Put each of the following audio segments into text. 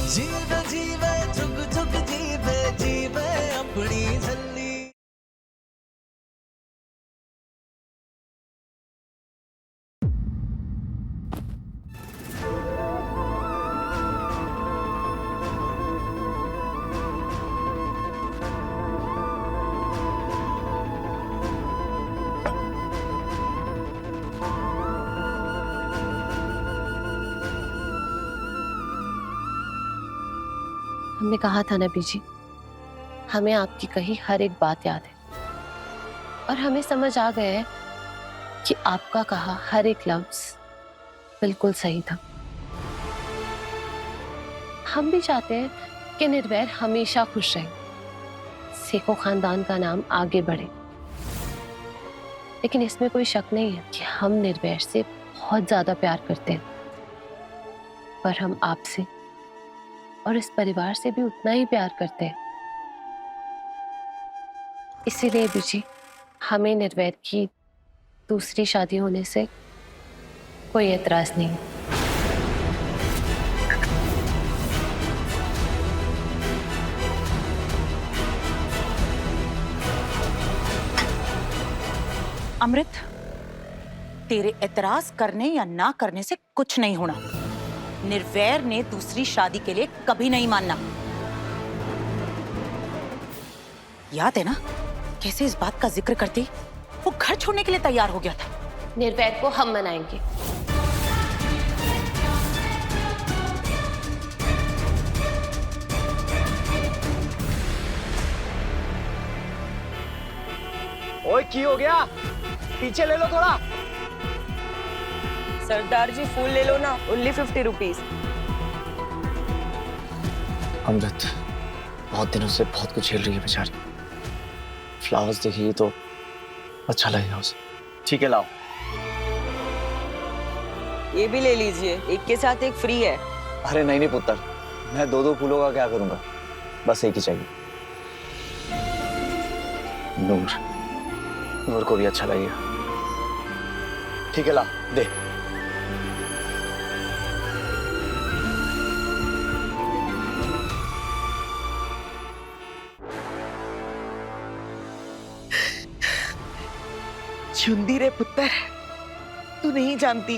जीवे जीवे जुग जुग जीवे जीवे अपनी झल्ली। हमने कहा था ना बीजी, हमें आपकी कही हर एक बात याद है और हमें समझ आ गया है कि आपका कहा हर एक लफ्ज बिल्कुल सही था। हम भी चाहते हैं कि निर्वैर हमेशा खुश रहे, सेखों खानदान का नाम आगे बढ़े। लेकिन इसमें कोई शक नहीं है कि हम निर्वैर से बहुत ज्यादा प्यार करते हैं, पर हम आपसे और इस परिवार से भी उतना ही प्यार करते हैं। इसीलिए बीजी, हमें निर्वैर की दूसरी शादी होने से कोई एतराज नहीं। अमृत, तेरे एतराज करने या ना करने से कुछ नहीं होना। निर्वैर ने दूसरी शादी के लिए कभी नहीं मानना। याद है ना कैसे इस बात का जिक्र करती वो घर छोड़ने के लिए तैयार हो गया था। निर्वैर को हम मनाएंगे। ओए की हो गया, पीछे ले लो थोड़ा। सरदार जी फूल ले लो ना, ओनली 50 रुपीज। अमृत बहुत दिनों से बहुत कुछ झेल रही है बेचारी, फ्लावर्स देखेगी तो अच्छा लगेगा उसे। ठीक है लाओ। ये भी ले लीजिए, एक के साथ एक फ्री है। अरे नहीं नहीं पुत्र, मैं दो दो फूलों का क्या करूंगा, बस एक ही चाहिए। नूर, नूर को भी अच्छा लगेगा। ठीक है ला दे। चुंदी रे पुत्र, तू नहीं जानती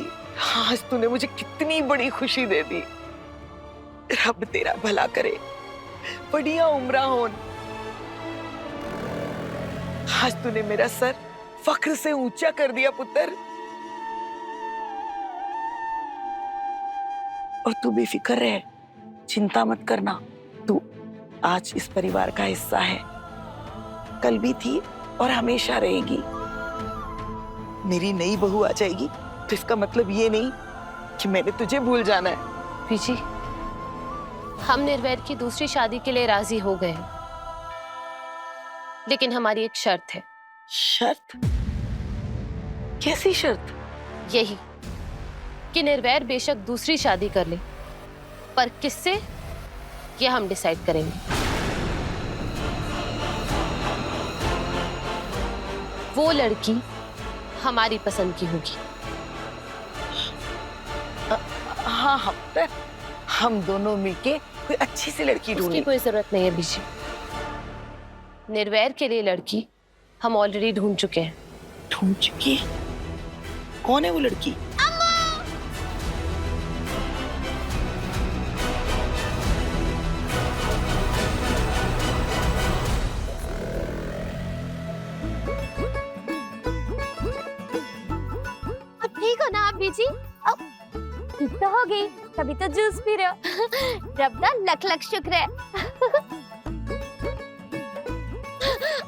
आज तूने मुझे कितनी बड़ी खुशी दे दी। रब तेरा भला करे, बढ़िया उम्रा होन। आज तूने मेरा सर फख्र से ऊंचा कर दिया पुत्र। और तू बेफिक्र रह, चिंता मत करना। तू आज इस परिवार का हिस्सा है, कल भी थी और हमेशा रहेगी। मेरी नई बहू आ जाएगी तो इसका मतलब ये नहीं कि मैंने तुझे भूल जाना है। बीजी, हम निर्वैर की दूसरी शादी के लिए राजी हो गए हैं, लेकिन हमारी एक शर्त है। शर्त? कैसी शर्त? यही कि निर्वैर बेशक दूसरी शादी कर ले, पर किससे ये हम डिसाइड करेंगे। वो लड़की हमारी पसंद की होगी। हाँ हम दोनों मिलके कोई अच्छी सी लड़की उसकी ढूंढेंगे। कोई जरूरत नहीं है बीजी। निर्वैर के लिए लड़की हम ऑलरेडी ढूंढ चुके हैं। ढूंढ चुकी? कौन है वो लड़की? ठीक हो ना आप बीजी? अब ठीक तो हो गई, तभी तो जूस पी रहे हो। रब दा लख लख शुक्र है।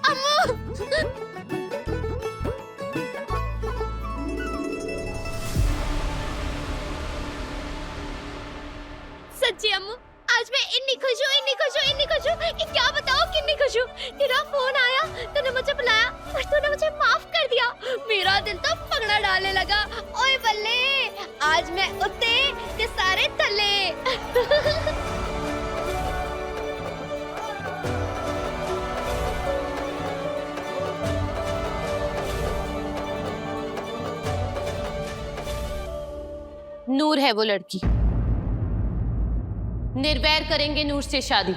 अम्मू! सच्ची अम्मू, आज मैं इतनी खुश हूँ, इतनी खुश हूँ, इतनी खुश हूँ कि क्या बताओ कितनी खुश हूँ। तेरा फोन आया, तूने मुझे बुलाया और तूने मुझे माफ कर दिया। मेरा दिल तो पगड़ा डालने लगा। ओए बल्ले, आज मैं उत्ते के सारे थल्ले। नूर है वो लड़की। निर्वैर करेंगे नूर से शादी।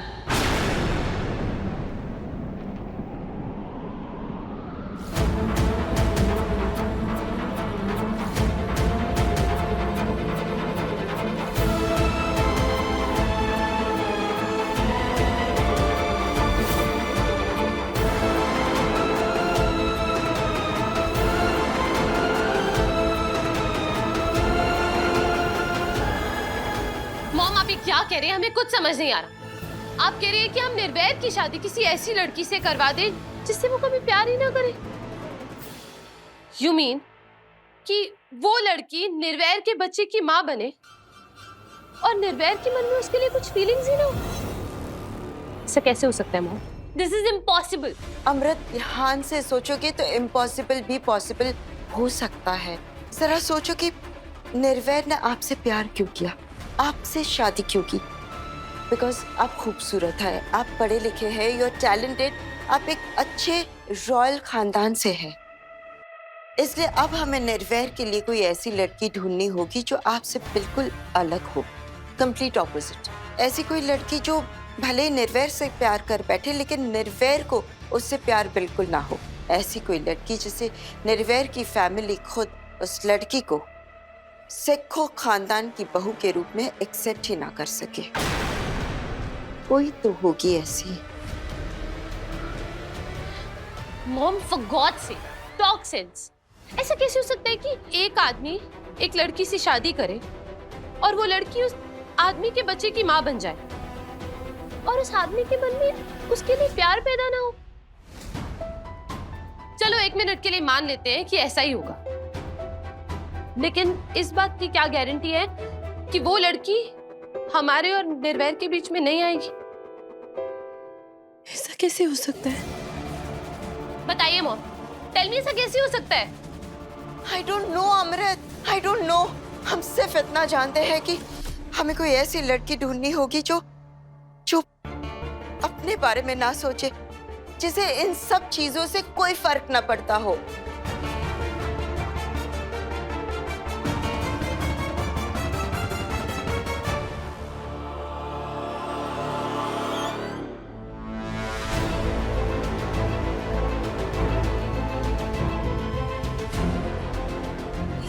मॉम आप ये क्या कह रहे हैं? हमें कुछ समझ नहीं आ रहा। आप कह रहे हैं कि हम निर्वैर की शादी किसी ऐसी लड़की से करवा दें जिससे वो कभी प्यार ही ना करे? यू मीन कि वो लड़की निर्वैर के बच्चे की माँ बने और निर्वैर के मन में उसके लिए कुछ फीलिंग्स ही ना हो? ऐसा कैसे हो सकता है mom? This is impossible. Amrit, ध्यान से सोचोगे तो इम्पॉसिबल भी पॉसिबल हो सकता है। जरा सोचो कि निर्वैर ने आपसे प्यार क्यों किया, आपसे शादी क्यों की? बिकॉज आप खूबसूरत है, आप पढ़े लिखे हैं, यू आर टैलेंटेड, आप एक अच्छे रॉयल खानदान से हैं। इसलिए अब हमें निर्वैर के लिए कोई ऐसी लड़की ढूंढनी होगी जो आपसे बिल्कुल अलग हो, कंप्लीट ऑपोजिट। ऐसी कोई लड़की जो भले ही निर्वैर से प्यार कर बैठे लेकिन निर्वैर को उससे प्यार बिल्कुल ना हो। ऐसी कोई लड़की जिसे निर्वैर की फैमिली खुद उस लड़की को सिखों खानदान की बहू के रूप में एक्सेप्ट ही ना कर सके। कोई तो होगी ऐसी। मॉम फॉर गॉड से टॉक सेंस। ऐसा कैसे हो सकता है कि एक आदमी एक लड़की से शादी करे और वो लड़की उस आदमी के बच्चे की माँ बन जाए और उस आदमी के मन में उसके लिए प्यार पैदा ना हो? चलो एक मिनट के लिए मान लेते हैं कि ऐसा ही होगा, लेकिन इस बात की क्या गारंटी है कि वो लड़की हमारे और निर्वैर के बीच में नहीं आएगी? ऐसा कैसे हो सकता है? बताइए मॉम, टेल मी, ऐसा कैसे हो सकता है? I don't know Amrit, I don't know। हम सिर्फ इतना जानते हैं कि हमें कोई ऐसी लड़की ढूंढनी होगी जो अपने बारे में ना सोचे, जिसे इन सब चीजों से कोई फर्क ना पड़ता हो।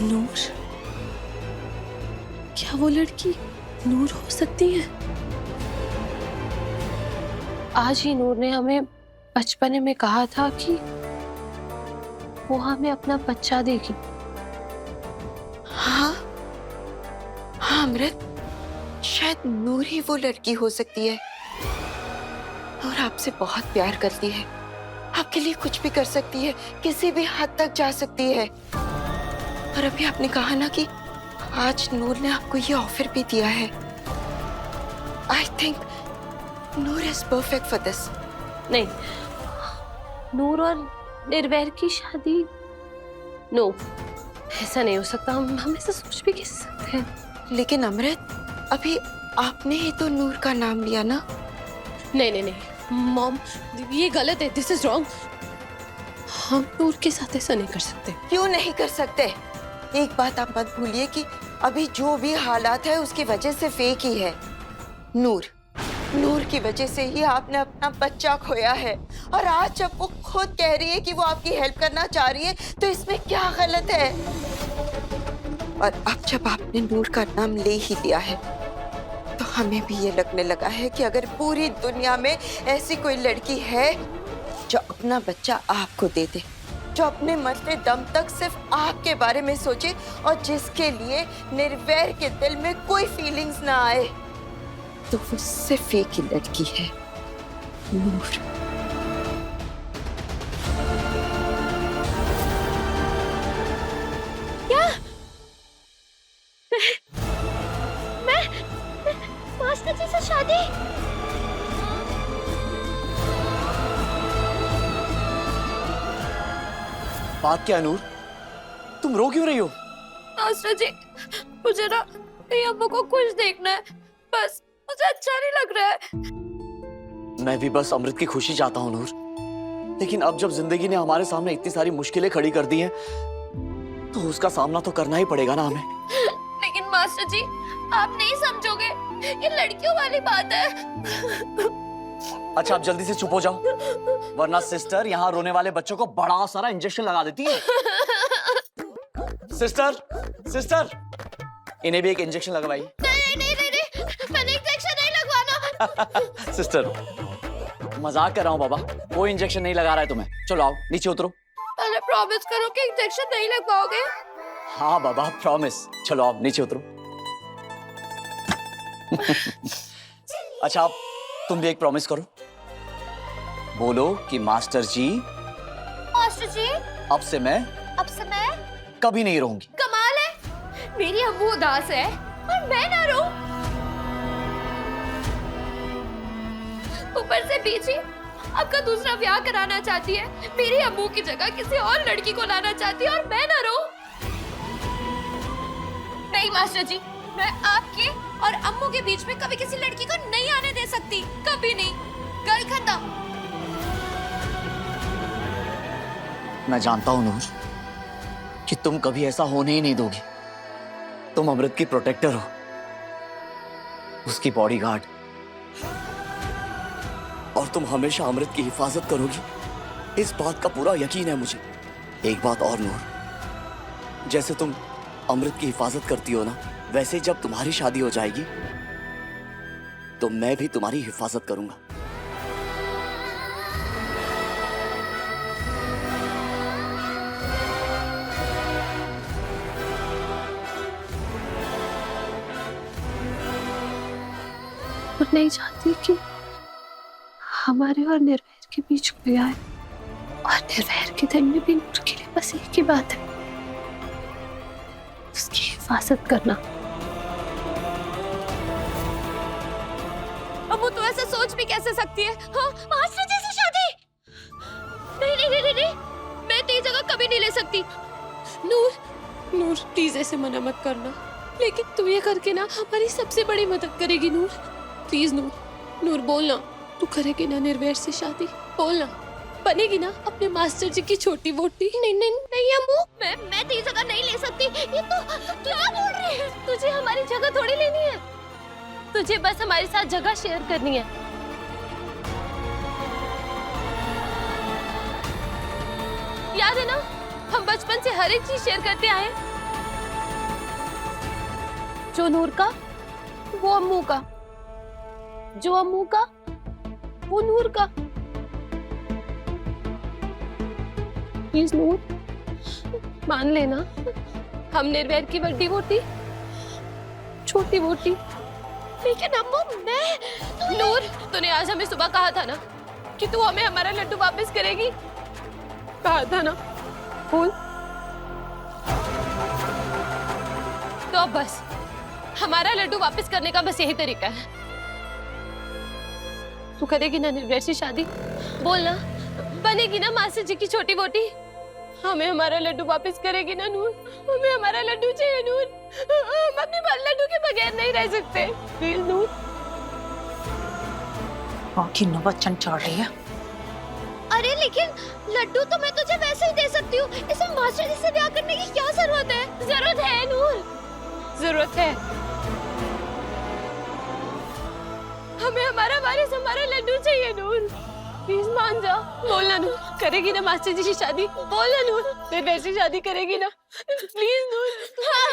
नूर? क्या वो लड़की नूर हो सकती है? आज ही नूर ने हमें बचपन में कहा था कि वो हमें अपना बच्चा देगी। हाँ हाँ अमृत, शायद नूर ही वो लड़की हो सकती है और आपसे बहुत प्यार करती है, आपके लिए कुछ भी कर सकती है, किसी भी हद तक जा सकती है। और अभी आपने कहा ना कि आज नूर ने आपको ये ऑफर भी दिया है। I think Noor is perfect for this. नहीं, नूर और निर्वैर की शादी, नो, ऐसा नहीं हो सकता। हम ऐसा सोच भी कैसे सकते हैं? लेकिन अमृत, अभी आपने ही तो नूर का नाम लिया ना। नहीं नहीं नहीं मॉम, ये गलत है, दिस इज रॉन्ग। हम नूर के साथ ऐसा नहीं कर सकते। क्यों नहीं कर सकते? एक बात आप मत भूलिए कि अभी जो भी हालात है उसकी वजह से फेक ही है। नूर की वजह से ही आपने अपना बच्चा खोया है और आज जब वो खुद कह रही है कि वो आपकी हेल्प करना चाह रही है तो इसमें क्या गलत है? और अब जब आपने नूर का नाम ले ही लिया है तो हमें भी ये लगने लगा है कि अगर पूरी दुनिया में ऐसी कोई लड़की है जो अपना बच्चा आपको दे दे, जो अपने मरते दम तक सिर्फ आपके बारे में सोचे और जिसके लिए निर्वैर के दिल में कोई फीलिंग्स ना आए, तो वो सिर्फ एक ही लड़की है, नूर। क्या? मैं मास्टर जी से शादी? बात क्या है नूर? तुम रो क्यों रही हो? मास्टर जी, मुझे ना अम्मू को खुश देखना है, बस मुझे अच्छा नहीं लग रहा है। मैं भी बस अमृत की खुशी चाहता हूँ नूर, लेकिन अब जब जिंदगी ने हमारे सामने इतनी सारी मुश्किलें खड़ी कर दी हैं, तो उसका सामना तो करना ही पड़ेगा ना हमें। लेकिन मास्टर जी, आप नहीं समझोगे, ये लड़कियों वाली बात है। अच्छा आप जल्दी से चुप हो जाओ, वरना सिस्टर यहाँ रोने वाले बच्चों को बड़ा सारा इंजेक्शन लगा देती है। सिस्टर, सिस्टर, इन्हें भी एक इंजेक्शन लगवाई। नहीं नहीं नहीं नहीं, मैंने इंजेक्शन नहीं लगवाना। सिस्टर, मजाक कर रहा हूँ बाबा, कोई इंजेक्शन नहीं लगा रहा है तुम्हें। चलो आओ नीचे उतरो। पहले प्रॉमिस करो कि इंजेक्शन नहीं लगवाओगे। हाँ बाबा प्रॉमिस। चलो आप नीचे उतरो। अच्छा आप तुम भी एक प्रॉमिस करो, बोलो कि मास्टर जी अब से मैं कभी नहीं रहूंगी। कमाल है, मेरी अम्मू उदास है और मैं ना रहूं। ऊपर से बीजी आपका दूसरा ब्याह कराना चाहती है, मेरी अम्मू की जगह किसी और लड़की को लाना चाहती है और मैं ना रहूं। नहीं मास्टर जी, मैं आपके और अम्मू के बीच में कभी किसी लड़की को नहीं आने दे सकती, कभी नहीं। गल खत्म। मैं जानता हूं नूर कि तुम कभी ऐसा होने ही नहीं दोगी। तुम अमृत की प्रोटेक्टर हो, उसकी बॉडीगार्ड, और तुम हमेशा अमृत की हिफाजत करोगी, इस बात का पूरा यकीन है मुझे। एक बात और नूर, जैसे तुम अमृत की हिफाजत करती हो ना, वैसे जब तुम्हारी शादी हो जाएगी तो मैं भी तुम्हारी हिफाजत करूंगा। और नहीं चाहती कि हमारे और निर्वैर के बीच कोई आए, और निर्वैर के दिल में भी नूर के लिए बस एक ही बात है, उसकी हिफाजत करना। अम्मू तो ऐसा सोच भी कैसे सकती है? हाँ, मास्टर जी से शादी? नहीं नहीं नहीं नहीं, मैं तेरी जगह कभी नहीं ले सकती। नूर प्लीज ऐसे मना मत करना, लेकिन तू ये करके ना हमारी सबसे बड़ी मदद करेगी नूर। प्लीज नूर बोलना, तू करेगी ना निर्वैर से शादी? बोलना, बनेगी ना अपने मास्टर जी की छोटी वोटी? नहीं नहीं नहीं अम्मू, मैं तेरी जगह नहीं ले सकती। ये तो क्या बोल रही है? तुझे हमारी जगह थोड़ी लेनी है, तुझे बस हमारे साथ जगह शेयर करनी है। याद है ना, हम बचपन से हर एक चीज शेयर करते आए। जो नूर का वो अम्मू का, जो अम्मू का वो नूर का। प्लीज नूर मान लेना, हम निर्वैर की बड़ी वोटी, छोटी वोटी। लेकिन अम्मू मैं नूर, तूने आज हमें सुबह कहा था ना कि तू हमें हमारा लड्डू वापस करेगी, कहा था ना? बोल। तो अब बस हमारा लड्डू वापस करने का बस यही तरीका है। तू करेगी ना निर्वैर से शादी? बोलना, बनेगी ना मास्टर जी की छोटी वोटी? हमें हमारा लड्डू वापस करेगी ना नूर? हमें हमारा लड्डू चाहिए नूर, हम अपने लड्डू के बगैर नहीं रह सकते। प्लीज नूर। की नौबत चंद चढ़ रही है। अरे लेकिन लड्डू तो मैं तुझे वैसे ही दे सकती हूँ, इसे मास्टर जी से ब्याह करने की क्या जरूरत है? जरूरत है नूर, जरूरत है। हमें हमारा वारिस, हमारा लड्डू चाहिए नूर। प्लीज मान जा। बोलना नूर, करेगी ना मास्टर जी की शादी? बोलना नूर, फिर वैसी शादी करेगी ना? प्लीज नूर। हाँ,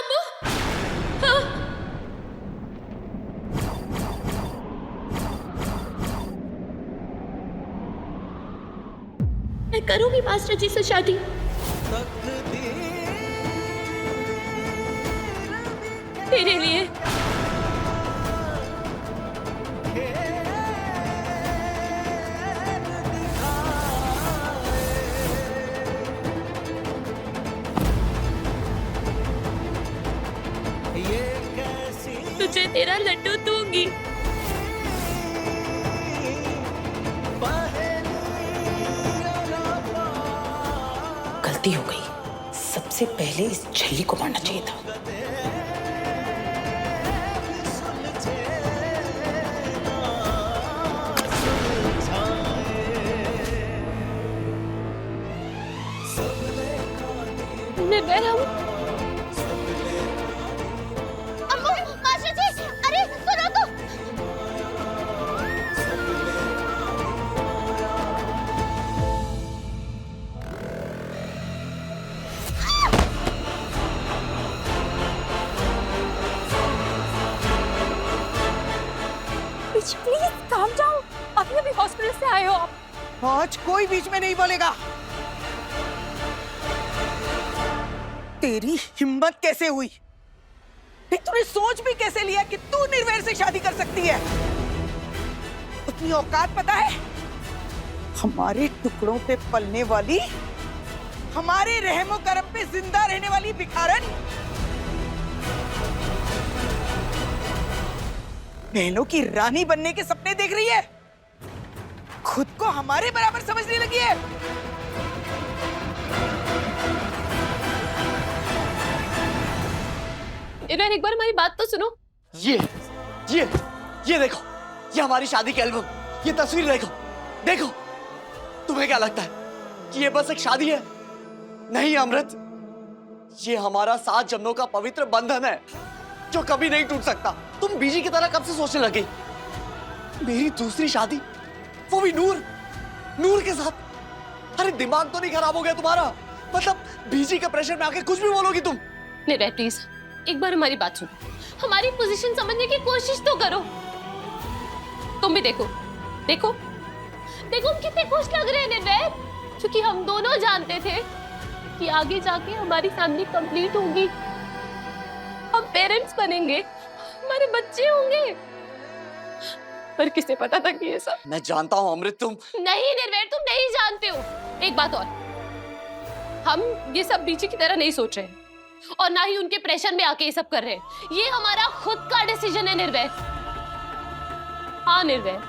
हाँ। मैं करूंगी मास्टर जी से शादी। तेरे लिए। तुझे तेरा लड्डू दूंगी। गलती हो गई, सबसे पहले इस झल्ली को मारना चाहिए था। निर्वैर हूँ। अम्मू, मास्टर जी, अरे सुनो तो। बीच प्लीज काम डाउन, अभी अभी हॉस्पिटल से आए हो आप। आज कोई बीच में नहीं बोलेगा। तेरी हिम्मत कैसे हुई? तूने सोच भी कैसे लिया कि तू निर्वैर से शादी कर सकती है? अपनी औकात पता है? हमारे टुकड़ों पे पलने वाली, हमारे रहमो करम पे जिंदा रहने वाली भिखारन, बहनों की रानी बनने के सपने देख रही है, खुद को हमारे बराबर समझने लगी है। इरफान, एक बार हमारी बात तो सुनो। ये देखो, ये हमारी शादी की एल्बम, ये तस्वीर देखो। देखो, तुम्हें क्या लगता है कि ये बस एक शादी है? नहीं अमृत, ये हमारा 7 जन्मों का पवित्र बंधन है जो कभी नहीं टूट सकता। तुम बीजी की तरह कब से सोचने लगे? मेरी दूसरी शादी, वो भी नूर के साथ। अरे दिमाग तो नहीं खराब हो गया तुम्हारा? मतलब बीजी के प्रेशर में आके कुछ भी बोलोगी तुम? निर्भय प्लीज, एक बार हमारी बात सुनो, हमारी पोजीशन समझने की कोशिश तो करो। तुम भी देखो देखो देखो, हम कितने खुश लग रहे हैं निर्भय, क्योंकि हम दोनों जानते थे कि आगे जाके हमारी फैमिली कंप्लीट होगी, हम पेरेंट्स बनेंगे, हमारे बच्चे होंगे। पर किसे पता था कि ये सब? मैं जानता हूँ अमृत, तुम नहीं निर्भय, तुम नहीं जानते हो। एक बात और, हम ये सब बीची की तरह नहीं सोच रहे और ना ही उनके प्रेशर में आके ये सब कर रहे हैं। ये हमारा खुद का डिसीजन है निर्भय। हाँ निर्भय,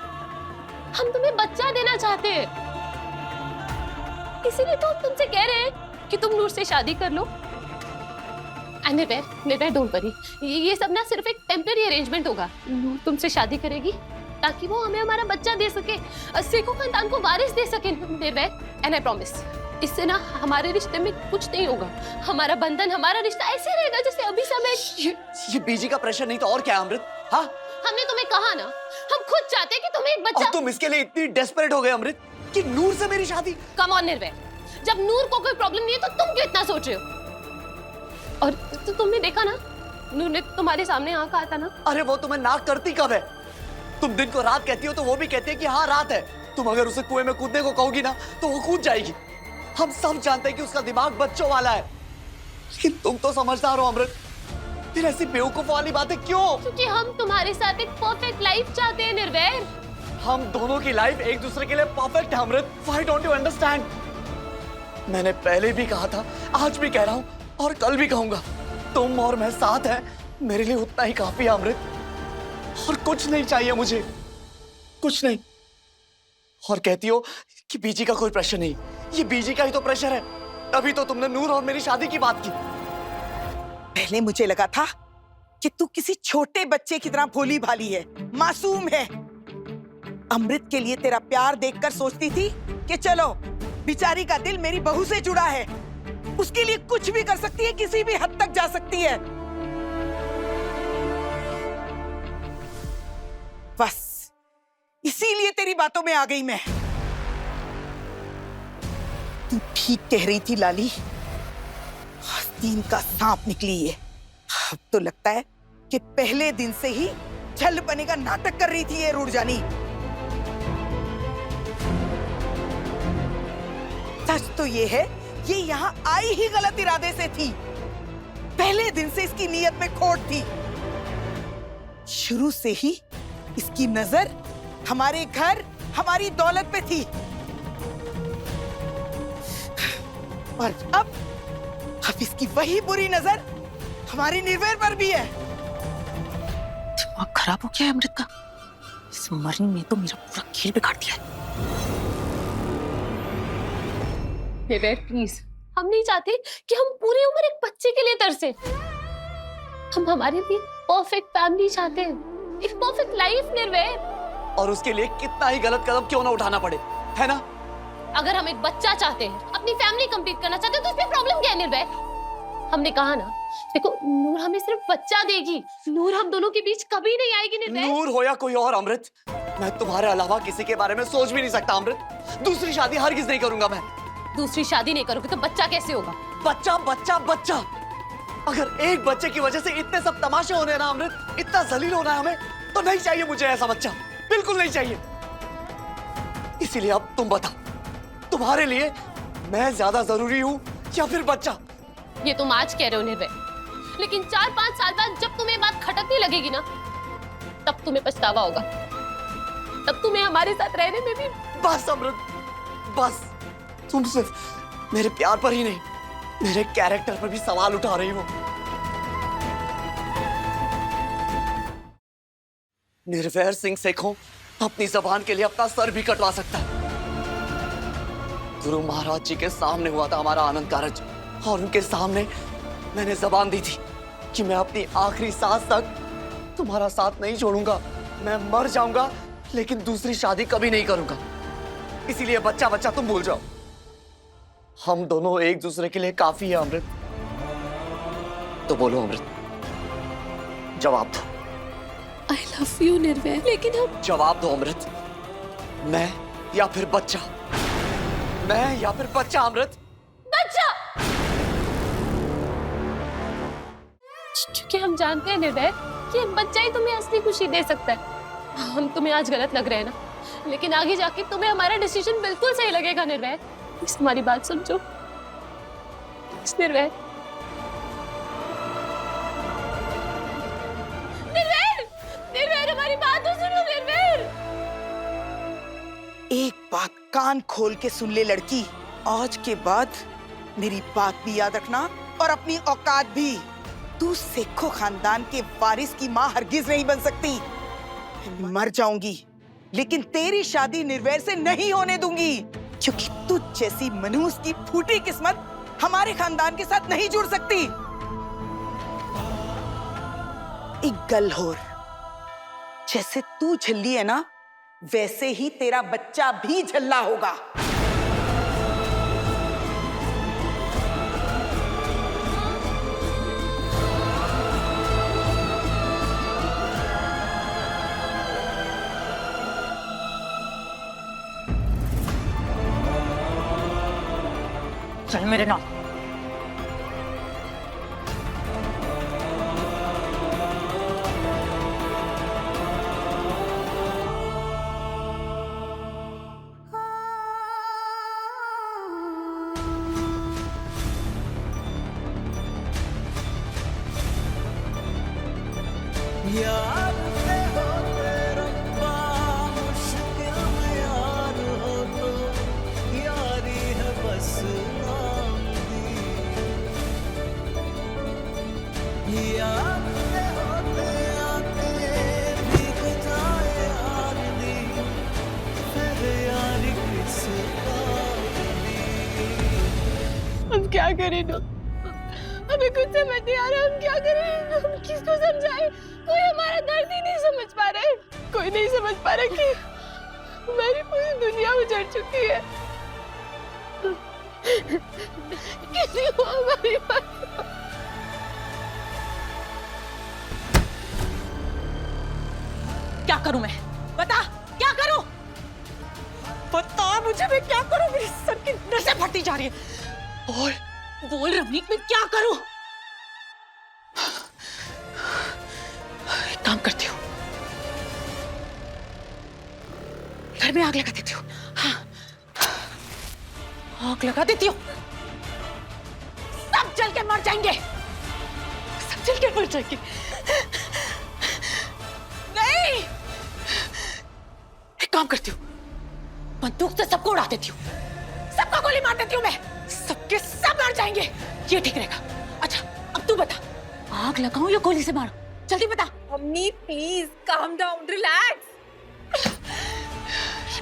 हम तुम्हें बच्चा देना चाहते हैं, इसीलिए तो हम तुमसे कह रहे हैं कि तुम नूर से शादी कर लो। निर्भय डोंट वरी, ये सब ना सिर्फ एक टेम्पररी अरेंजमेंट होगा। नूर तुमसे शादी करेगी ताकि वो हमें हमारा बच्चा दे सके, सेखों खानदान को वारिस दे सके निर्भय। एंड आई प्रॉमिस, इससे ना हमारे रिश्ते में कुछ नहीं होगा, हमारा बंधन, हमारा रिश्ता ऐसे रहेगा जैसे अभी समय। ये बीजी का प्रेशर नहीं तो और क्या है अमृत? हाँ, हमने तुम्हें कहा ना, हम खुद चाहते हैं कि तुम्हें एक बच्चा। और तुम इसके लिए इतनी डेस्परेट हो गए अमृत कि नूर से मेरी शादी? कम ऑन निर्भय, जब नूर को कोई प्रॉब्लम नहीं है तो तुम क्यों इतना सोच रहे हो? और तो तुमने देखा ना, नूर ने तुम्हारे सामने आंख कहा था ना। अरे वो तुम्हें नाक करती कब है? तुम दिन को रात कहती हो तो वो भी कहती है कि हाँ रात है। तुम अगर उसे कुएं में कूदने को कहोगी ना तो वो कूद जाएगी। हम सब जानते हैं कि उसका दिमाग बच्चों वाला है, लेकिन तुम तो समझदार हो अमृत, फिर ऐसी बेवकूफ वाली बातें क्यों? क्योंकि हम तुम्हारे साथ एक परफेक्ट लाइफ चाहते हैं निर्भय। हम दोनों की लाइफ एक दूसरे के लिए परफेक्ट है अमृत। Why don't you understand? मैंने पहले भी कहा था, आज भी कह रहा हूँ और कल भी कहूंगा, तुम और मैं साथ हैं, मेरे लिए उतना ही काफी है अमृत, और कुछ नहीं चाहिए मुझे, कुछ नहीं। और कहती हो कि बीजी का कोई प्रेशर नहीं, ये बीजी का ही तो प्रेशर है, तभी तो तुमने नूर और मेरी शादी की बात की। पहले मुझे लगा था कि तू किसी छोटे बच्चे की तरह भोली भाली है, मासूम है। अमृत के लिए तेरा प्यार देखकर सोचती थी कि चलो बेचारी का दिल मेरी बहू से जुड़ा है, उसके लिए कुछ भी कर सकती है, किसी भी हद तक जा सकती है। बस इसीलिए तेरी बातों में आ गई मैं। तू ठीक कह रही थी लाली, आस्तीन का सांप निकली है। अब तो लगता है कि पहले दिन से ही छल बने का नाटक कर रही थी ये रूडजानी। सच तो ये है, ये यहाँ आई ही गलत इरादे से थी। पहले दिन से इसकी नीयत में खोट थी। शुरू से ही इसकी नजर हमारे घर, हमारी दौलत पे थी। और अब इसकी वही बुरी नजर हमारी निर्वैर पर भी है। दिमाग खराब हो गया है अमृत का, इस मरनी में तो मेरा पूरा खेल बिगाड़ दिया है। निर्भय प्लीज, हम नहीं चाहते कि हम पूरी उम्र एक बच्चे के लिए तरसे। हम हमारे लिए परफेक्ट फैमिली चाहते हैं, एक परफेक्ट लाइफ निर्भय। और उसके लिए कितना ही गलत कदम क्यों ना उठाना पड़े, है ना? अगर हम एक बच्चा चाहते हैं, अपनी फैमिली कंप्लीट करना चाहते हैं, तो इसमें प्रॉब्लम क्या है निर्भय? हमने कहा ना, देखो नूर हमें सिर्फ बच्चा देगी, नूर हम दोनों के बीच कभी नहीं आएगी निर्भय। नूर हो या कोई और अमृत, मैं तुम्हारे अलावा किसी के बारे में सोच भी नहीं सकता अमृत। दूसरी शादी हरगिज नहीं करूंगा मैं। दूसरी शादी नहीं करोगे तो बच्चा कैसे होगा? बच्चा बच्चा बच्चा, अगर एक बच्चे की वजह से इतने सब तमाशे होने ना अमृत, इतना जलील होना है हमें, तो नहीं चाहिए मुझे ऐसा बच्चा, बिल्कुल नहीं चाहिए। इसीलिए अब तुम बताओ, तुम्हारे लिए मैं ज्यादा जरूरी हूं या फिर बच्चा? ये तुम आज कह रहे हो निर्भय, लेकिन 4-5 साल बाद जब तुम्हें बात खटकने लगेगी ना, तब तुम्हें पछतावा होगा। तब तुम्हें हमारे साथ रहने में भी। बस अमृत, बस। तुम सिर्फ मेरे प्यार पर ही नहीं, मेरे कैरेक्टर पर भी सवाल उठा रही हो। निर्वैर सिंह सेखों अपनी जबान के लिए अपना सर भी कटवा सकता है। गुरु महाराज जी के सामने हुआ था हमारा आनंद कारज, और उनके सामने मैंने जबान दी थी कि मैं अपनी आखिरी सांस तक तुम्हारा साथ नहीं छोड़ूंगा। मैं मर जाऊंगा लेकिन दूसरी शादी कभी नहीं करूंगा। इसीलिए बच्चा बच्चा तुम भूल जाओ। हम दोनों एक दूसरे के लिए काफी है अमृत। तो बोलो अमृत, जवाब दो। I love you निर्भय, लेकिन हम। जवाब दो अमृत, मैं या फिर बच्चा? मैं या फिर बच्चा अमृत? बच्चा! क्योंकि हम जानते हैं निर्भय कि बच्चा ही तुम्हें असली खुशी दे सकता है। हम तुम्हें आज गलत लग रहे हैं ना, लेकिन आगे जाके तुम्हें हमारा डिसीजन बिल्कुल सही लगेगा निर्भय। प्लीज हमारी बात समझो निर्भय। निर्भय, निर्भय हमारी बात तो सुनो निर्भय। एक बात कान खोल के सुन ले लड़की, आज के बाद मेरी बात भी याद रखना और अपनी औकात भी। तू सेखों खानदान के वारिस की माँ हरगिज नहीं बन सकती। मर जाऊंगी लेकिन तेरी शादी निर्वैर से नहीं होने दूंगी, क्योंकि तुझ जैसी मनहूस की फूटी किस्मत हमारे खानदान के साथ नहीं जुड़ सकती। एक गलहोर, जैसे तू झल्ली है ना, वैसे ही तेरा बच्चा भी झल्ला होगा। चल मेरे नाम। यार से होते रब्बा, मुश्किल में यार हो तो यारी है बस नाम दी। यार से होते आते भीग जाए यार दी, फिर यारी किस काम दी। हम क्या करें ना, हमें कुछ समझ नहीं आ रहा। हम क्या करें, हम किसको समझाएं? कोई हमारा दर्द ही नहीं समझ पा रहा है। कोई नहीं समझ पा रहा कि हमारी पूरी दुनिया उजड़ चुकी है। किसी को हमारी बात। क्या करूं मैं? बता, क्या करूं? बता मुझे, मैं क्या करूं? मेरी सर की नसें फटती जा रही है। बोल रवनीक, मैं क्या करूं? एक काम करती हूँ, घर में आग लगा देती हूँ। हाँ, आग लगा देती हूँ। सब जल के मर जाएंगे, सब जल के मर जाएंगे। नहीं, एक काम करती हूँ, बंदूक से सबको उड़ा देती हूँ, सबको गोली मार देती हूँ मैं, सबके सब मर जाएंगे। ये ठीक रहेगा। अच्छा अब तू बता, आग लगाऊं या गोली से मारूं? जल्दी बता। Mummy please calm down, relax.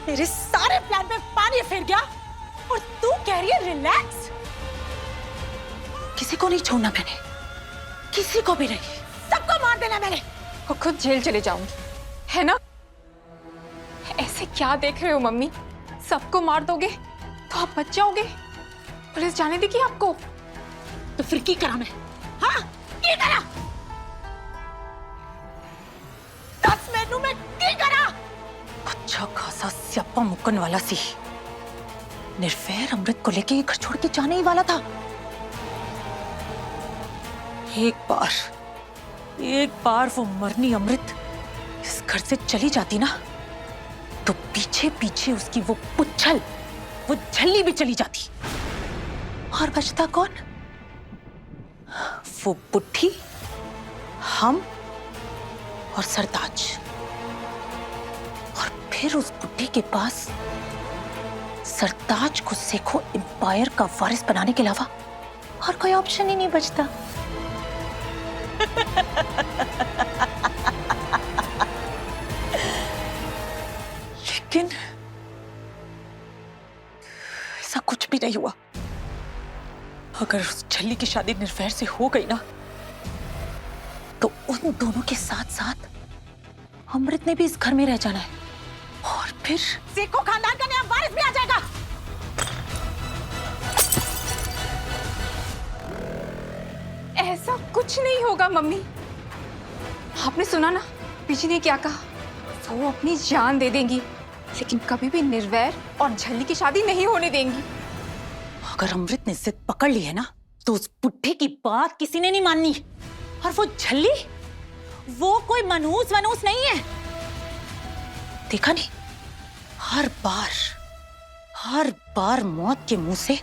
मेरे सारे प्लान में पानी फेर गया और तू कह रही है रिलैक्स? किसी को नहीं छोड़ना मैंने, किसी को भी नहीं, सबको मार देना मैंने। वो खुद जेल चले जाऊंगी, है ना? ऐसे क्या देख रहे हो मम्मी? सबको मार दोगे तो आप बच जाओगे। पुलिस जाने देगी आपको? तो फिर की करा मैं? हाँ, की करा? दस मैनू में की करा? अच्छा खासा स्यापा मुक्कन वाला सी निर्वैर अमृत को लेके घर छोड़ के जाने ही वाला था। एक बार वो मरनी अमृत इस घर से चली जाती ना, तो पीछे पीछे उसकी वो पुच्छल, वो झल्ली भी चली जाती। और बचता कौन? वो बुढ़ी, हम और सरताज। और फिर उस बुढ़ी के पास सरताज को सेखो एम्पायर का वारिस बनाने के अलावा और कोई ऑप्शन ही नहीं बचता। लेकिन ऐसा कुछ भी नहीं हुआ। अगर उस झल्ली की शादी निर्वैर से हो गई ना, तो उन दोनों के साथ साथ अमृत ने भी इस घर में रह जाना है और फिर सेखो खानदान का नया वारिस भी आ जाएगा। ऐसा कुछ नहीं होगा मम्मी। आपने सुना ना बीजी ने क्या कहा? वो अपनी जान दे देंगी लेकिन कभी भी निर्वैर और झल्ली की शादी नहीं होने देंगी। अगर अमृत ने जिद पकड़ ली है ना, तो उस बुढ़े की बात किसी ने नहीं माननी। और वो झल्ली, वो कोई मनहूस नहीं है। देखा नहीं, हर बार मौत के मुंह से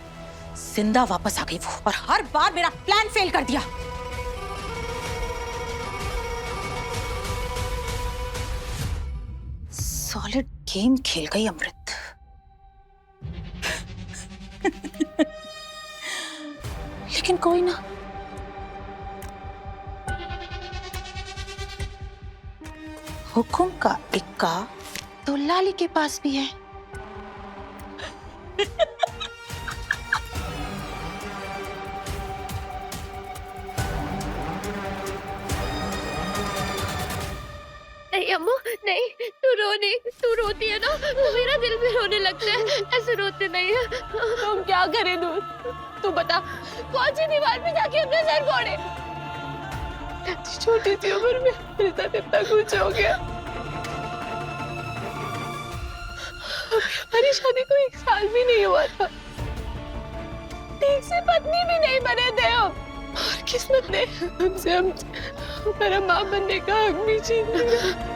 जिंदा वापस आ गई वो, और हर बार मेरा प्लान फेल कर दिया। सॉलिड गेम खेल गई अमृत। लेकिन कोई ना, हुक्म का इक्का तो लाली के पास भी है। नहीं अम्मू नहीं, तू रो नहीं। तू रोती है ना तो मेरा दिल भी रोने लगता है। ऐसे रोते नहीं है। हम क्या करें दूर? तू बता, कौन सी दीवार पे जाके अपना सर फोड़े? छोटी सी उम्र में मेरे साथ इतना कुछ हो गया। हमारी शादी को 1 साल भी नहीं हुआ था। ठीक से पत्नी भी नहीं बने थे हम, और किस्मत ने हमसे हमारा माँ बनने का हक भी छीन लिया।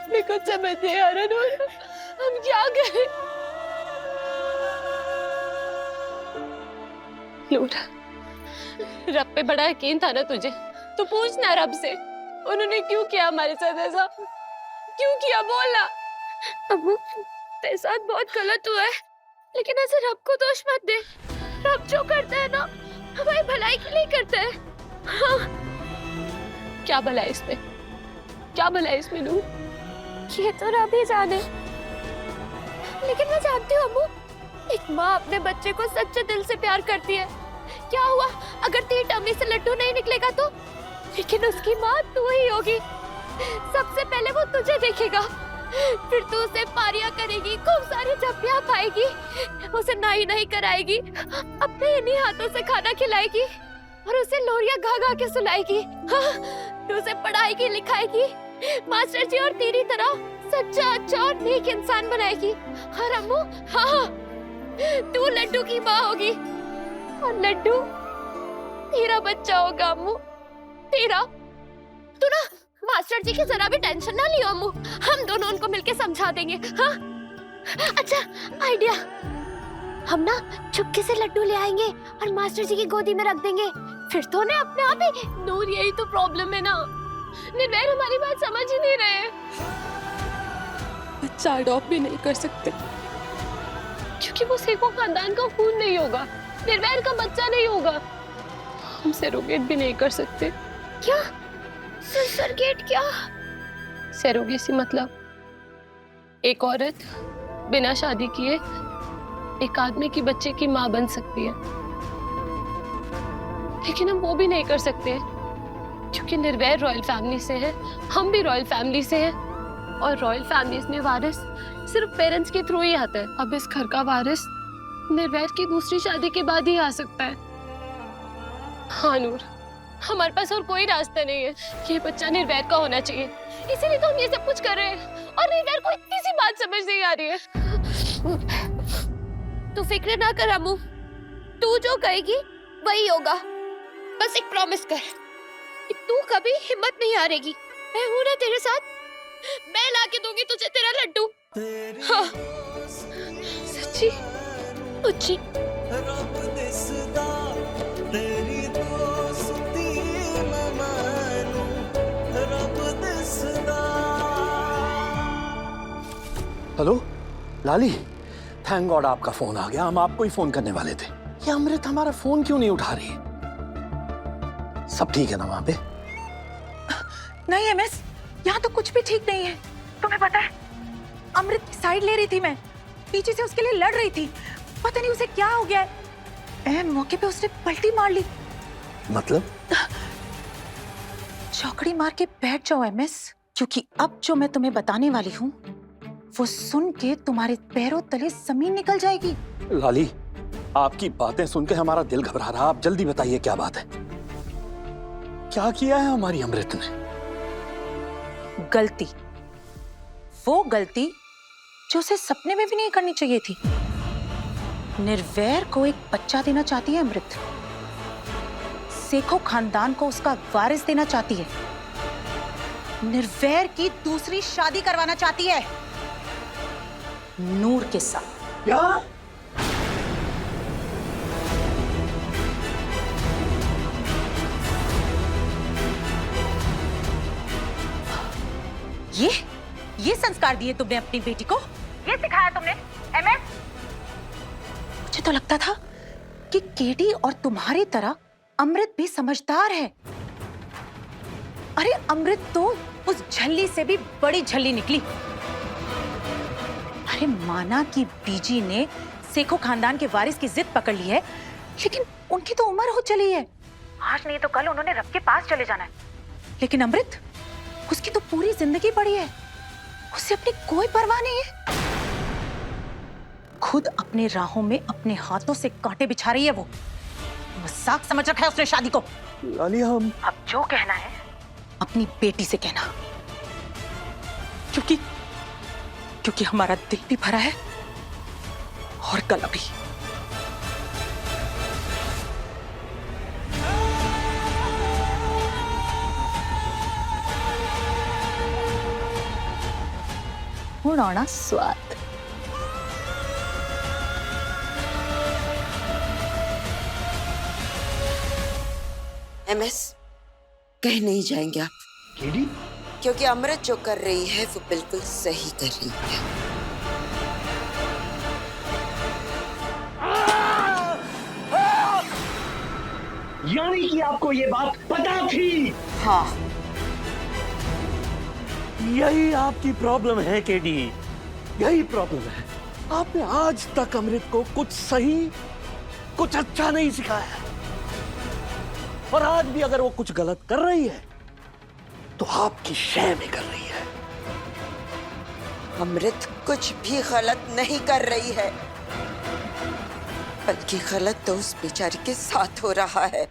मेरे को समझ नहीं आ रहा नूर, हम क्या करें? नूर, रब पे बड़ा यकीन था ना तुझे, तो पूछना रब से, उन्होंने क्यों किया हमारे साथ ऐसा? क्यों किया? बोलना। अबू, तेरे साथ बहुत गलत हुआ है, लेकिन ऐसे रब को दोष मत दे। रब जो करता है ना, हमारी भलाई के लिए करता है। हाँ। क्या भला है इसमें? क्या भला है इसमें नूर? ये तो रब ही जाने। लेकिन मैं जानती हूँ अबू, एक माँ अपने बच्चे को सच्चे दिल से प्यार करती है। क्या हुआ अगर तेरी टम्मी से लड्डू नहीं निकलेगा तो? लेकिन उसकी माँ तू ही होगी। सबसे पहले वो तुझे देखेगा, फिर तू उसे पारियां करेगी, खूब सारी झप्पियां खाएगी, उसे नहीं कराएगी, अपने इन्हीं हाथों से खाना खिलाएगी और उसे लोरियां गा गा के सुलाएगी। हाँ, तू उसे पढ़ाएगी, लिखाएगी, मास्टर जी और तेरी तरह सच्चा, अच्छा और नेक इंसान बनाएगी। और अम्मू, हाँ, तू लड्डू की माँ होगी और लड्डू तेरा बच्चा होगा अम्मू, तेरा। तू ना मास्टर जी की जरा भी टेंशन ना लियो अम्मू, हम दोनों उनको मिलके समझा देंगे। हाँ? अच्छा आइडिया, हम ना चुपके से लड्डू ले आएंगे और मास्टर जी की गोदी में रख देंगे, फिर तो उन्हें अपने आप ही। नूर, यही तो प्रॉब्लम है ना, निर्वैर हमारी बात समझ ही नहीं रहे। बच्चा अडॉप्ट भी नहीं कर सकते क्योंकि वो सेखो खानदान का खून नहीं होगा, निर्वैर का बच्चा नहीं होगा। हम सरोगेट भी नहीं कर सकते। क्या? सरोगेट क्या? सरोगेसी मतलब एक औरत बिना शादी किए एक आदमी की बच्चे की माँ बन सकती है, लेकिन हम वो भी नहीं कर सकते क्योंकि निर्वैर रॉयल फैमिली से है, हम भी रॉयल फैमिली से हैं, और रॉयल फैमिलीज में वारिस सिर्फ पेरेंट्स के थ्रू ही आता है। अब इस घर का वारिस निर्वैर की दूसरी शादी के बाद ही आ सकता है। हाँ नूर, हमारे पास और कोई रास्ता नहीं है, ये बच्चा निर्वैर का होना चाहिए, इसीलिए तो हम ये सब कुछ कर रहे हैं। और निर्वैर को इतनी सी बात समझ नहीं आ रही है। तू फिक्र ना कर अम्मू, तू जो कहेगी वही होगा। बस एक प्रॉमिस कर कि तू कभी हिम्मत नहीं हारेगी। मैं हूं ना तेरे साथ, मैं लाके दूंगी तुझे तेरा लड्डू। हाँ, सच्ची मुझे रब दिसदा तेरी दोस्ती मैं मानूं रब दिसदा। हेलो लाली, थैंक गॉड आपका फोन आ गया। हम आपको ही फोन करने वाले थे। ये अमृत हमारा फोन क्यों नहीं उठा रही? सब ठीक है ना वहां पे? नहीं एमएस, यहाँ तो कुछ भी ठीक नहीं है। तुम्हें पता है, अमृत की साइड ले रही थी मैं, पीछे से उसके लिए लड़ रही थी। पता नहीं उसे क्या हो गया है। मौके पे उसने पलटी मार ली। मतलब? चौकड़ी मार के बैठ जाओ एमएस, क्योंकि अब जो मैं तुम्हें बताने वाली हूँ वो सुन के तुम्हारे पैरों तले जमीन निकल जाएगी। लाली, आपकी बातें सुन के हमारा दिल घबरा रहा। आप जल्दी बताइए क्या बात है? क्या किया है हमारी अमृत ने? गलती, वो गलती जो उसे सपने में भी नहीं करनी चाहिए थी। निर्वैर को एक बच्चा देना चाहती है अमृत। सेखो खानदान को उसका वारिस देना चाहती है। निर्वैर की दूसरी शादी करवाना चाहती है नूर के साथ। क्या? ये संस्कार दिए तुमने अपनी बेटी को? ये सिखाया तुमने एमएस? मुझे तो लगता था कि केडी और तुम्हारी तरह अमृत भी समझदार है। अरे अमृत तो उस झल्ली से भी बड़ी झल्ली निकली। अरे माना कि बीजी ने सेखो खानदान के वारिस की जिद पकड़ ली है, लेकिन उनकी तो उम्र हो चली है। आज नहीं तो कल उन्होंने रब के पास चले जाना है। लेकिन अमृत, उसकी तो पूरी जिंदगी पड़ी है। उसे अपनी कोई परवाह नहीं है। खुद अपने राहों में अपने हाथों से कांटे बिछा रही है वो। मजाक समझ रखा है उसने शादी को। लाली, हम अब जो कहना है अपनी बेटी से कहना, क्योंकि हमारा दिल भी भरा है और कल भी। हुणाना स्वाद। एमएस, कहीं नहीं जाएंगे आप। केडी? क्योंकि अमृत जो कर रही है वो बिल्कुल सही कर रही है। यानी कि आपको ये बात पता थी? हाँ, यही आपकी प्रॉब्लम है केडी, यही प्रॉब्लम है। आपने आज तक अमृत को कुछ सही, कुछ अच्छा नहीं सिखाया। और आज भी अगर वो कुछ गलत कर रही है तो आपकी शय में कर रही है। अमृत कुछ भी गलत नहीं कर रही है, बल्कि गलत तो उस बेचारी के साथ हो रहा है।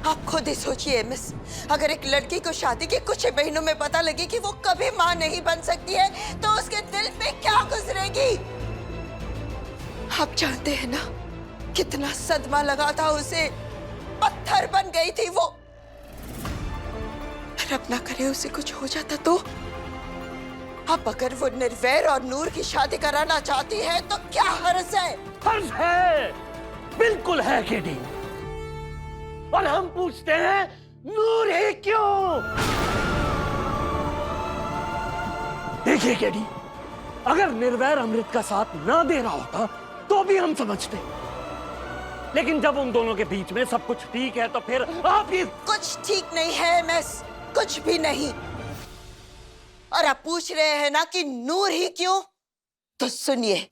आप खुद ही सोचिए एमएस, अगर एक लड़की को शादी के कुछ ही महीनों में पता लगे कि वो कभी मां नहीं बन सकती है, तो उसके दिल पे क्या गुजरेगी? आप जानते हैं ना कितना सदमा लगा था उसे। पत्थर बन गई थी वो। रब ना करे उसे कुछ हो जाता तो। अब अगर वो निर्वैर और नूर की शादी कराना चाहती है तो क्या हर्ज है? हर्ज है, बिल्कुल है केडी। और हम पूछते हैं, नूर ही क्यों? देखिए केडी, अगर निर्वैर अमृत का साथ ना दे रहा होता तो भी हम समझते, लेकिन जब उन दोनों के बीच में सब कुछ ठीक है तो फिर आप ही। कुछ ठीक नहीं है एमएस, कुछ भी नहीं। और आप पूछ रहे हैं ना कि नूर ही क्यों? तो सुनिए,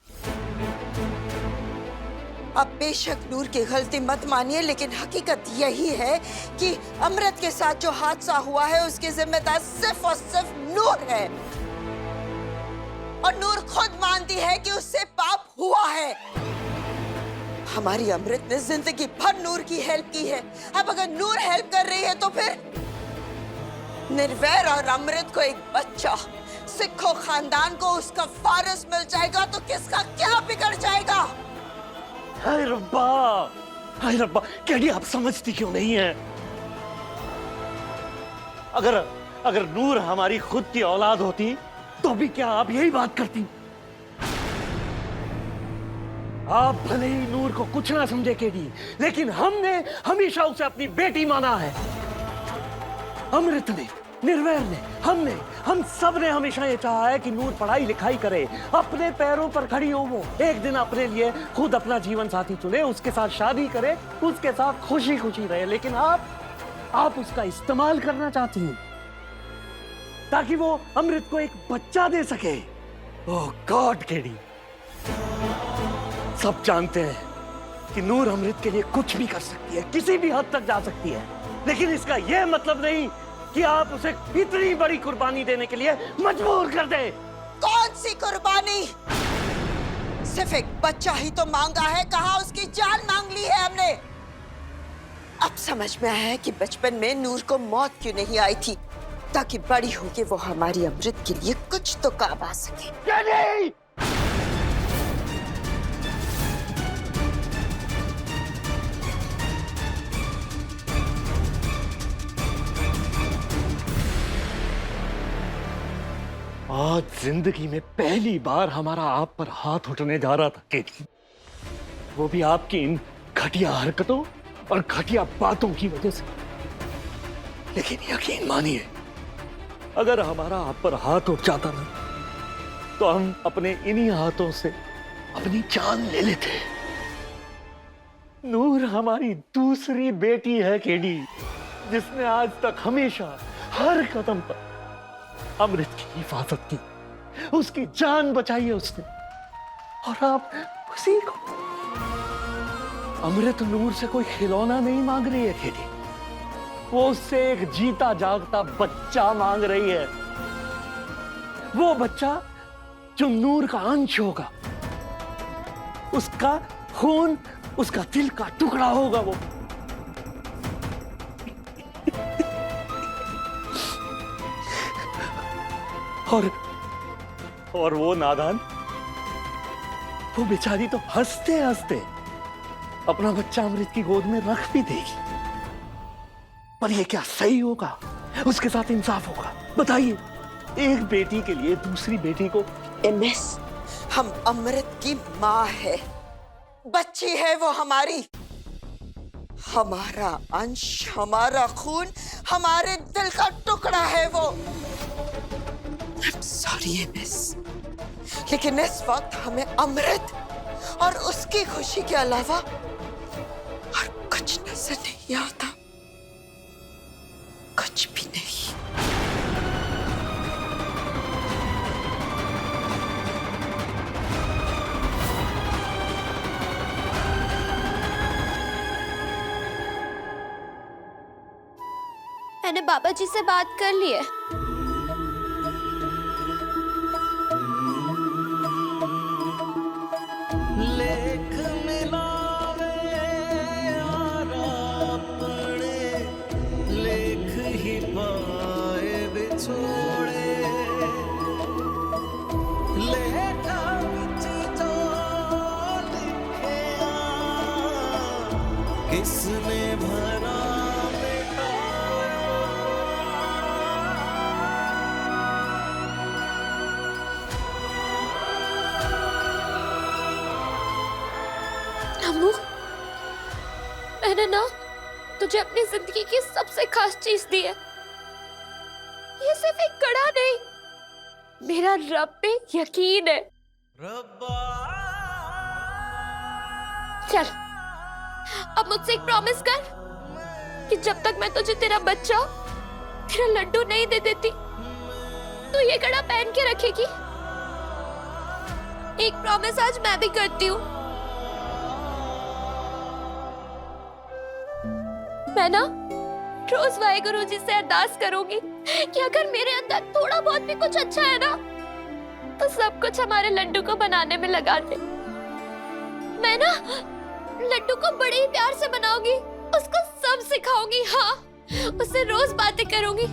आप बेशक नूर की गलती मत मानिए, लेकिन हकीकत यही है कि अमृत के साथ जो हादसा हुआ है उसकी जिम्मेदार सिर्फ और सिर्फ नूर है। और नूर खुद मानती है कि उससे पाप हुआ है। हमारी अमृत ने जिंदगी भर नूर की हेल्प की है। अब अगर नूर हेल्प कर रही है तो फिर निर्वैर और अमृत को एक बच्चा, सिखों खानदान को उसका वारिस मिल जाएगा तो किसका क्या बिगड़ जाएगा? हाय रब्बा, हाय रब्बा। केडी, आप समझती क्यों नहीं है? अगर नूर हमारी खुद की औलाद होती तो भी क्या आप यही बात करती? आप भले ही नूर को कुछ ना समझे केडी, लेकिन हमने हमेशा उसे अपनी बेटी माना है। अमृत ने, निर्वैर ने, हम सब ने हमेशा ये चाहा है कि नूर पढ़ाई लिखाई करे, अपने पैरों पर खड़ी हो, वो एक दिन अपने लिए खुद अपना जीवन साथी चुने, उसके साथ शादी करे, उसके साथ खुशी खुशी रहे। लेकिन आप उसका इस्तेमाल करना चाहती हैं ताकि वो अमृत को एक बच्चा दे सके। ओह गॉड केडी, सब जानते हैं कि नूर अमृत के लिए कुछ भी कर सकती है, किसी भी हद तक जा सकती है, लेकिन इसका यह मतलब नहीं कि आप उसे इतनी बड़ी कुर्बानी देने के लिए मजबूर कर दें। कौन सी कुर्बानी? सिर्फ एक बच्चा ही तो मांगा है, कहाँ उसकी जान मांग ली है हमने। अब समझ में आया है कि बचपन में नूर को मौत क्यों नहीं आई थी, ताकि बड़ी होके वो हमारी अमृत के लिए कुछ तो काम आ सके। आज जिंदगी में पहली बार हमारा आप पर हाथ उठने जा रहा था केडी, वो भी आपकी इन घटिया हरकतों और घटिया बातों की वजह से। लेकिन यकीन मानिए, अगर हमारा आप पर हाथ उठ जाता ना, तो हम अपने इन्हीं हाथों से अपनी जान ले लेते। नूर हमारी दूसरी बेटी है केडी, जिसने आज तक हमेशा हर कदम पर अमृत की हिफाजत की, उसकी जान बचाई है उसने, और आप उसी को। अमृत नूर से कोई खिलौना नहीं मांग रही है केडी, वो उससे एक जीता जागता बच्चा मांग रही है। वो बच्चा जो नूर का अंश होगा, उसका खून, उसका दिल का टुकड़ा होगा वो। और वो नादान, वो बेचारी तो हंसते हंसते अपना बच्चा अमृत की गोद में रख भी देगी। पर ये क्या सही होगा? उसके साथ इंसाफ होगा? बताइए, एक बेटी के लिए दूसरी बेटी को। एमएस, हम अमृत की माँ है, बच्ची है वो हमारी, हमारा अंश, हमारा खून, हमारे दिल का टुकड़ा है वो। सॉरी एमएस, लेकिन इस वक्त हमें अमृत और उसकी खुशी के अलावा और कुछ नजर नहीं आता, कुछ भी नहीं। मैंने बाबा जी से बात कर ली है। लेख मिलावे यारा अपने, लेख ही पाए बिछोड़े, लेखा विच जो लिखे किसने भरा अम्मू, मैंने ना तुझे अपनी जिंदगी की सबसे खास चीज दी है। ये सिर्फ एक कड़ा नहीं, मेरा रब पे यकीन है। चल, अब मुझसे एक प्रॉमिस कर कि जब तक मैं तुझे तेरा बच्चा, तेरा लड्डू नहीं दे देती, तो ये कड़ा पहन के रखेगी। एक प्रॉमिस आज मैं भी करती हूँ। मैं ना रोज वाहेगुरु जी से अरदास करूंगी कि अगर मेरे अंदर थोड़ा बहुत भी कुछ अच्छा है ना, तो सब कुछ हमारे लड्डू को बनाने में लगा दे। मैं ना लड्डू को बड़े ही प्यार से बनाऊंगी, उसको सब सिखाऊंगी। हाँ, उससे रोज बातें करूंगी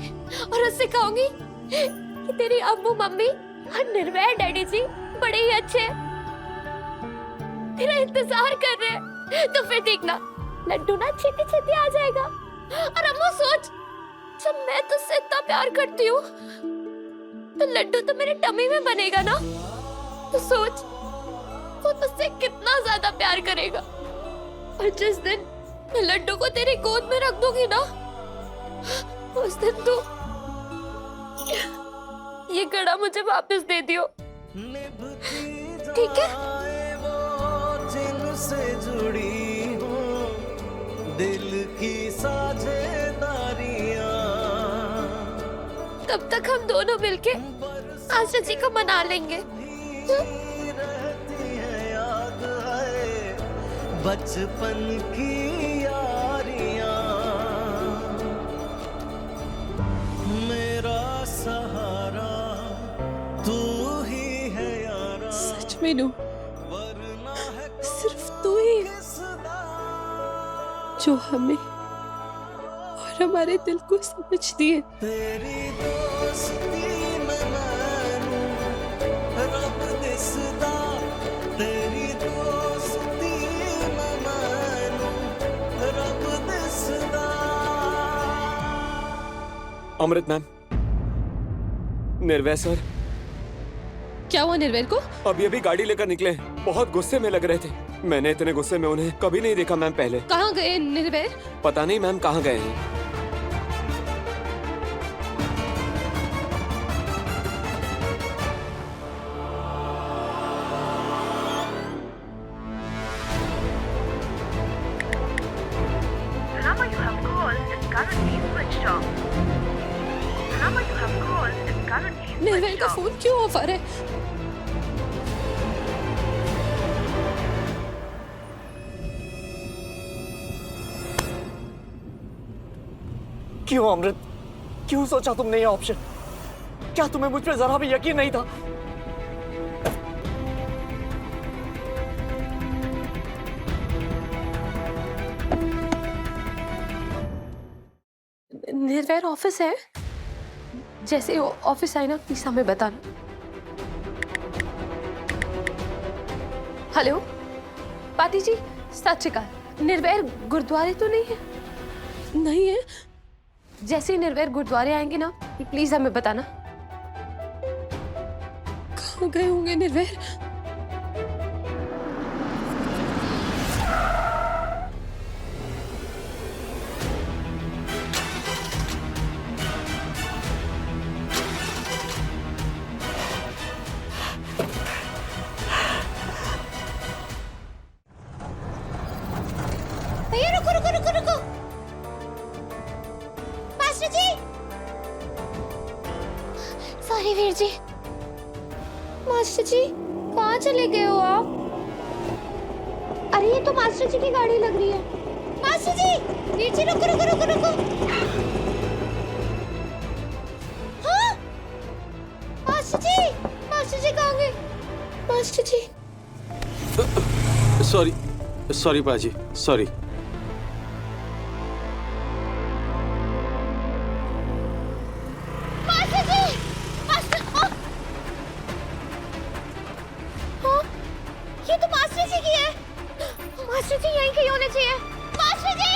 और उससे कहूंगी कि तेरी अम्मू, मम्मी और निर्वैर डैडी जी बड़े ही अच्छे हैं, तेरा इंतजार कर रहे हैं। तो फिर देखना, लड्डू ना छेती छेती आ जाएगा। और अम्मू सोच, जब मैं तुझसे इतना प्यार करती हूँ, तो लड्डू तो मेरे टमी में बनेगा ना। तो सोच, वो तुझसे कितना ज्यादा प्यार करेगा। और जिस दिन मैं लड्डू को तेरी गोद में रख दूंगी ना, उस दिन तू ये घड़ा मुझे वापस दे दियो, ठीक है? जिनसे जुड़ी हो दिल की साझेदारियां, तब तक हम दोनों मिलके आशा जी को मना लेंगे। रहती है, याद है बचपन की यारियां। मेरा सहारा तू ही है यारा, सच में नू, वरना है सिर्फ तू ही जो हमें और हमारे दिल को समझती है। तेरी दोस्ती में मैनू रब दिसदा, तेरी दोस्ती में मैनू रब दिसदा। अमृत मैम, निर्वय सर क्या हुआ निर्वैर को? अभी अभी गाड़ी लेकर निकले, बहुत गुस्से में लग रहे थे। मैंने इतने गुस्से में उन्हें कभी नहीं देखा मैम पहले। कहाँ गए निर्वैर? पता नहीं मैम कहाँ गए हैं। निर्वैर का फोन क्यों ऑफ आ रहा है? क्यों अमृत, क्यों सोचा तुमने ये ऑप्शन? क्या तुम्हें मुझ पे जरा भी यकीन नहीं था? निर्वैर ऑफिस है, जैसे ऑफिस आए ना प्लीज हमें बताना। हेलो पाती जी, सत श्री अकाल। निर्वैर गुरुद्वारे तो नहीं है? नहीं है। जैसे ही निर्वैर गुरुद्वारे आएंगे ना प्लीज हमें बताना। कहाँ गए होंगे निर्वैर? भैया रुको रुको रुको रुको, मास्टर जी। सॉरी वीर जी। मास्टर जी कहाँ चले गए हो आप? अरे ये तो मास्टर जी की गाड़ी लग रही है। मास्टर जी, वीर जी रुको रुको रुको रुको। हाँ मास्टर जी कहाँ गए? मास्टर जी सॉरी बाजी, सॉरी। ये तो मास्टर जी की है। मास्टर जी यहीं कहीं होने चाहिए। मास्टर जी!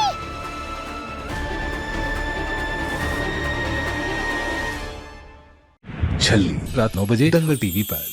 छल्ली रात 9 बजे दंगल टीवी पर।